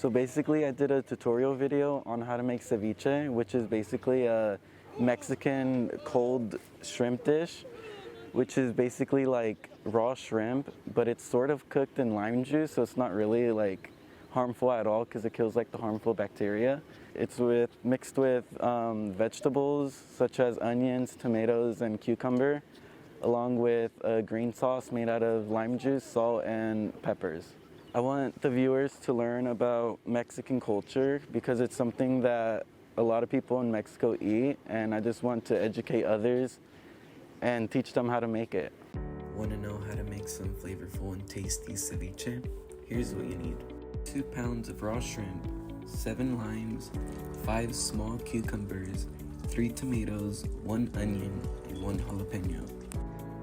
So basically I did a tutorial video on how to make ceviche, which is basically a Mexican cold shrimp dish, which is basically like raw shrimp, but it's sort of cooked in lime juice, so it's not really like harmful at all because it kills like the harmful bacteria. It's mixed with vegetables such as onions, tomatoes, and cucumber, along with a green sauce made out of lime juice, salt, and peppers. I want the viewers to learn about Mexican culture because it's something that a lot of people in Mexico eat, and I just want to educate others and teach them how to make it. Want to know how to make some flavorful and tasty ceviche? Here's what you need. 2 pounds of raw shrimp, 7 limes, 5 small cucumbers, 3 tomatoes, 1 onion, and 1 jalapeno.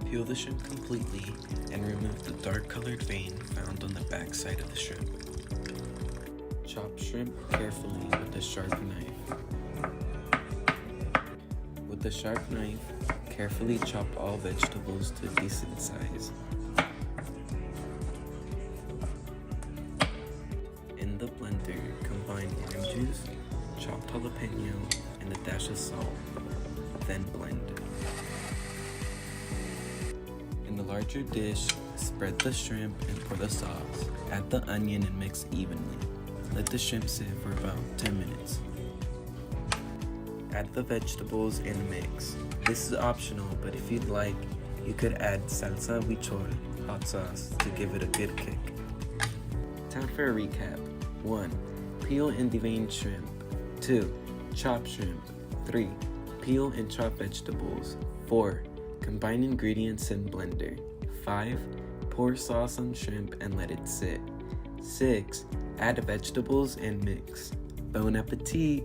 Peel the shrimp completely and remove the dark colored vein found on the back side of the shrimp. Chop shrimp carefully with a sharp knife. With the sharp knife, carefully chop all vegetables to a decent size. In the blender, combine lime juice, chopped jalapeno, and a dash of salt, then blend. In the larger dish, spread the shrimp and pour the sauce. Add the onion and mix evenly. Let the shrimp sit for about 10 minutes. Add the vegetables and mix. This is optional, but if you'd like, you could add salsa huichol, hot sauce, to give it a good kick. Time for a recap. 1. Peel and devein shrimp. 2. Chop shrimp. 3. Peel and chop vegetables. 4. Combine ingredients in blender. 5. Pour sauce on shrimp and let it sit. 6. Add vegetables and mix. Bon appetit!